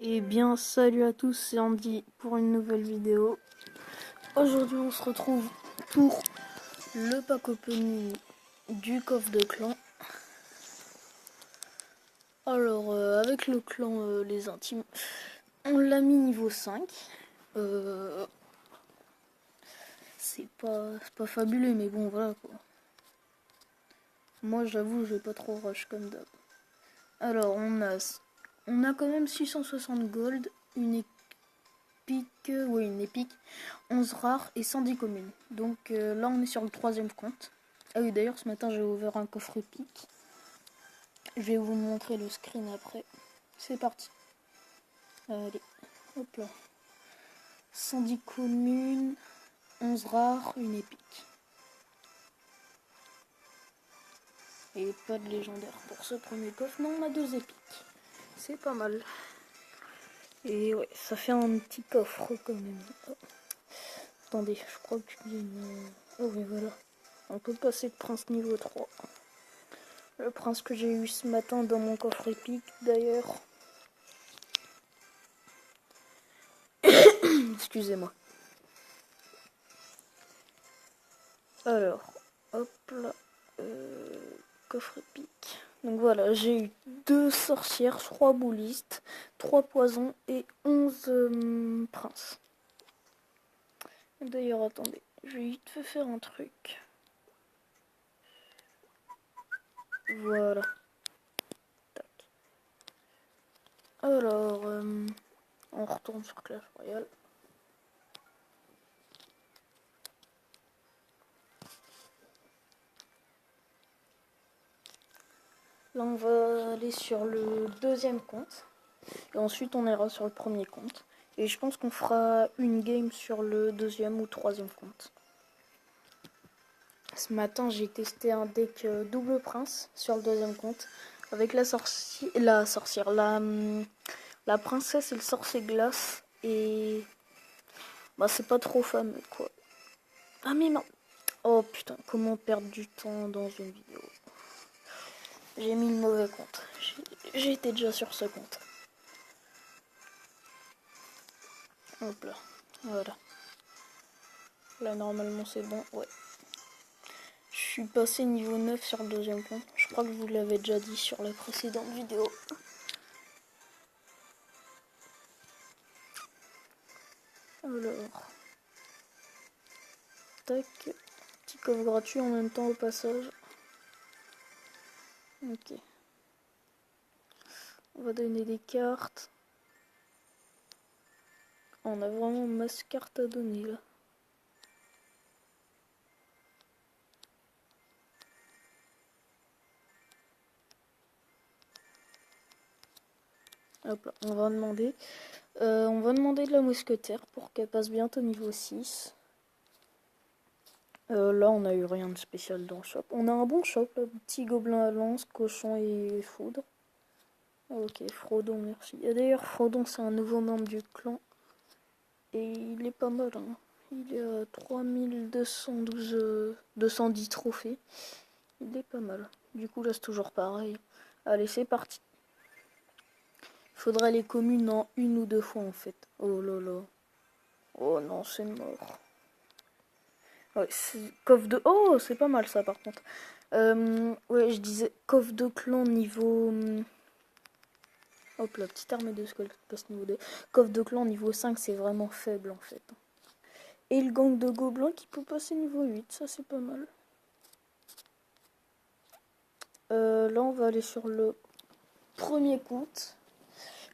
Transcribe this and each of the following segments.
Eh bien, salut à tous, c'est Andy pour une nouvelle vidéo. Aujourd'hui, on se retrouve pour le pack opening du coffre de clan. Alors, avec le clan Les Intimes, on l'a mis niveau 5. C'est pas fabuleux, mais bon, voilà quoi. Moi, j'avoue, je vais pas trop rush comme d'hab. Alors, on a quand même 660 gold, une épique, 11 rares et 110 communes. Donc là on est sur le troisième compte. Ah oui, d'ailleurs ce matin j'ai ouvert un coffre épique. Je vais vous montrer le screen après. C'est parti. Allez, hop là. 110 communes, 11 rares, une épique. Et pas de légendaire pour ce premier coffre. Non, on a 2 épiques. C'est pas mal. Et ouais, ça fait un petit coffre quand même. Oh. Attendez, je crois qu'il y a une... Oh oui, voilà. On peut passer de prince niveau 3. Le prince que j'ai eu ce matin dans mon coffre épique d'ailleurs. Excusez-moi. Alors, hop là. Coffre épique. Donc voilà, j'ai eu 2 sorcières, 3 boulistes, 3 poisons et 11 princes. D'ailleurs, attendez, je vais vite fait faire un truc. Voilà. Tac. Alors, on retourne sur Clash Royale. Là, on va aller sur le deuxième compte. Et ensuite, on ira sur le premier compte. Et je pense qu'on fera une game sur le deuxième ou troisième compte. Ce matin, j'ai testé un deck double prince sur le deuxième compte. Avec la sorcière, la princesse et le sorcier glace. Et bah, c'est pas trop fameux, quoi. Ah, mais non. Oh putain, comment perdre du temps dans une vidéo. J'ai mis le mauvais compte. J'ai été déjà sur ce compte. Hop là, voilà. Là, normalement, c'est bon, ouais. Je suis passé niveau 9 sur le deuxième compte. Je crois que vous l'avez déjà dit sur la précédente vidéo. Alors, tac. Petit coffre gratuit en même temps au passage. Ok. On va donner des cartes. On a vraiment masse cartes à donner là. Hop là, on va demander de la mousquetaire pour qu'elle passe bientôt niveau 6. Là, on a eu rien de spécial dans le shop. On a un bon shop, là, petit gobelin à lance, cochon et foudre. Ok, Frodon, merci. Et d'ailleurs, Frodon, c'est un nouveau membre du clan. Et il est pas mal, hein. Il est à 3212, 210 trophées. Il est pas mal. Du coup, là, c'est toujours pareil. Allez, c'est parti. Faudrait les communes en 1 ou 2 fois, en fait. Oh là là. Oh non, c'est mort. Ouais, c'est coffre de... Oh, c'est pas mal, ça, par contre. Ouais, je disais coffre de clan niveau... Hop là, petite armée de squelettes passe niveau 2. Coffre de clan niveau 5, c'est vraiment faible, en fait. Et le gang de gobelins qui peut passer niveau 8, ça c'est pas mal. Là on va aller sur le premier compte,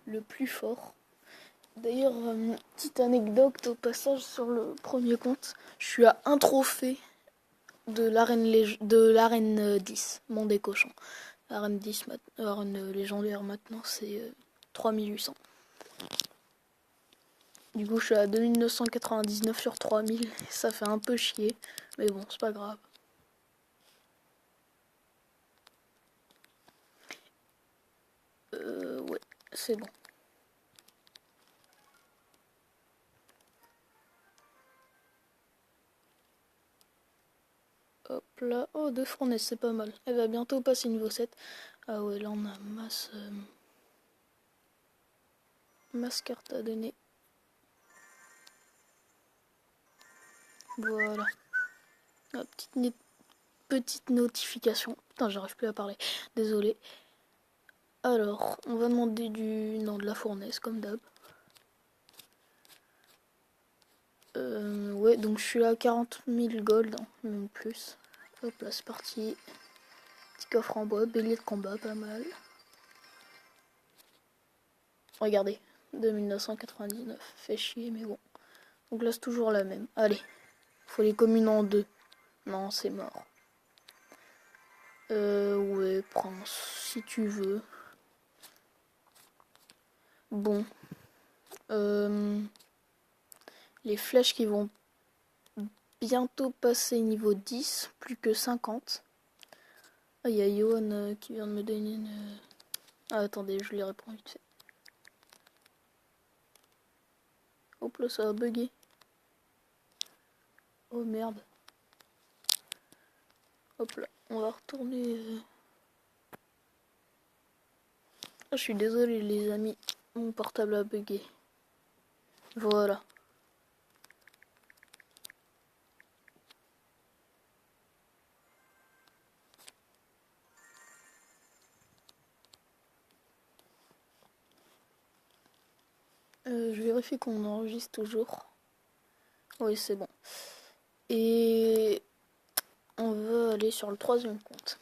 le plus fort. D'ailleurs, petite anecdote au passage sur le premier compte, je suis à un trophée de l'arène 10, monde des cochons. L'arène 10, l'arène légendaire maintenant c'est 3800. Du coup je suis à 2999 sur 3000, ça fait un peu chier, mais bon c'est pas grave. Ouais, c'est bon. Hop là. Oh, 2 fournaises, c'est pas mal. Elle va bientôt passer niveau 7. Ah ouais, là on a masse carte à donner. Voilà. Ah, petite notification. Putain, j'arrive plus à parler. Désolé. Alors, on va demander du nom de la fournaise, comme d'hab. Ouais, donc je suis à 40 000 gold, hein, même plus. Hop là, c'est parti. Petit coffre en bois, bélier de combat, pas mal. Regardez, 2999, fait chier, mais bon. Donc là, c'est toujours la même. Allez, faut les communes en deux. Non, c'est mort. Ouais, prends si tu veux. Bon. Les flèches qui vont bientôt passer niveau 10, plus que 50. Ah, il y a Yohan qui vient de me donner une... Ah, attendez, je lui réponds vite fait. Hop là, ça a bugué. Oh merde. Hop là, on va retourner... Ah, je suis désolé les amis, mon portable a bugué. Voilà. Je vérifie qu'on enregistre toujours. Oui, c'est bon. Et on va aller sur le troisième compte.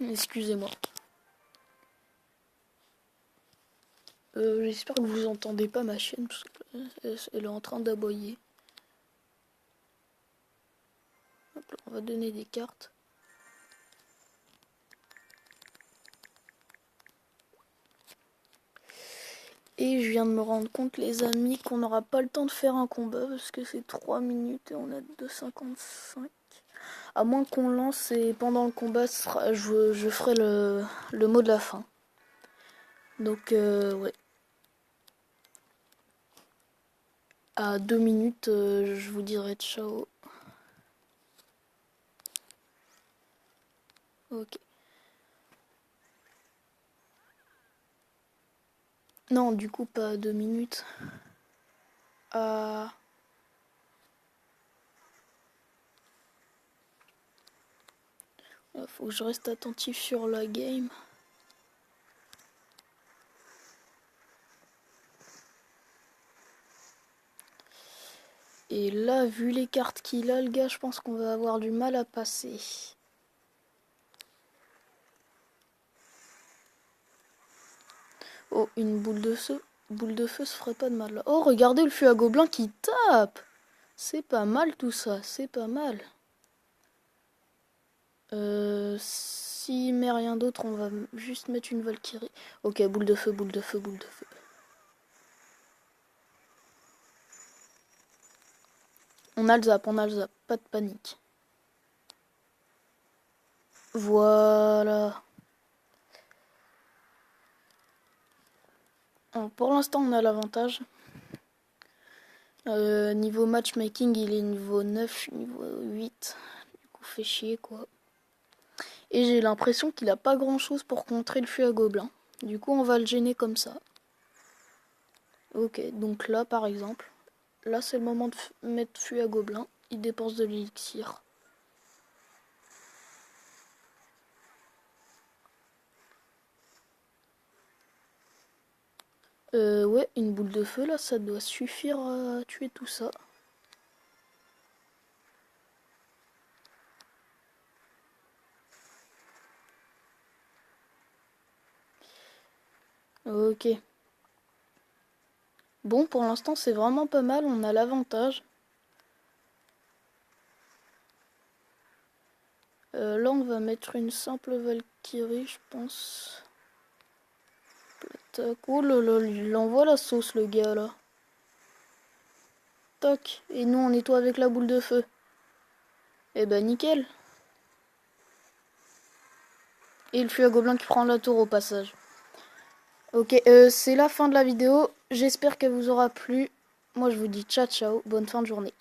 Excusez-moi. J'espère que vous entendez pas ma chienne parce qu'elle est en train d'aboyer. Hop là, on va donner des cartes. Et je viens de me rendre compte, les amis, qu'on n'aura pas le temps de faire un combat parce que c'est 3 minutes et on a 2,55. À moins qu'on lance et pendant le combat, je ferai le mot de la fin. Donc, ouais. À 2 minutes, je vous dirai ciao. Ok. Non, du coup, pas à 2 minutes. À... Faut que je reste attentif sur la game. Et là, vu les cartes qu'il a, le gars, je pense qu'on va avoir du mal à passer. Oh, une boule de feu. Boule de feu, ça ferait pas de mal là. Oh, regardez le fût à gobelin qui tape. C'est pas mal tout ça, c'est pas mal. S'il met rien d'autre, on va juste mettre une Valkyrie. Ok, boule de feu, boule de feu, boule de feu. On a le zap, pas de panique. Voilà. Alors, pour l'instant, on a l'avantage. Niveau matchmaking, il est niveau 9, niveau 8. Du coup, fait chier, quoi. Et j'ai l'impression qu'il a pas grand-chose pour contrer le fût à gobelin. Du coup, on va le gêner comme ça. Ok, donc là, par exemple, là, c'est le moment de mettre fût à gobelin. Il dépense de l'élixir. Ouais, une boule de feu, là, ça doit suffire à tuer tout ça. Ok. Bon, pour l'instant, c'est vraiment pas mal, on a l'avantage. Là, on va mettre une simple Valkyrie, je pense. Tac. Oh là là, il envoie la sauce, le gars, là. Toc. Et nous, on nettoie avec la boule de feu. Eh ben, nickel. Et le fût à gobelin qui prend la tour au passage. Ok, c'est la fin de la vidéo. J'espère qu'elle vous aura plu. Moi, je vous dis ciao, ciao. Bonne fin de journée.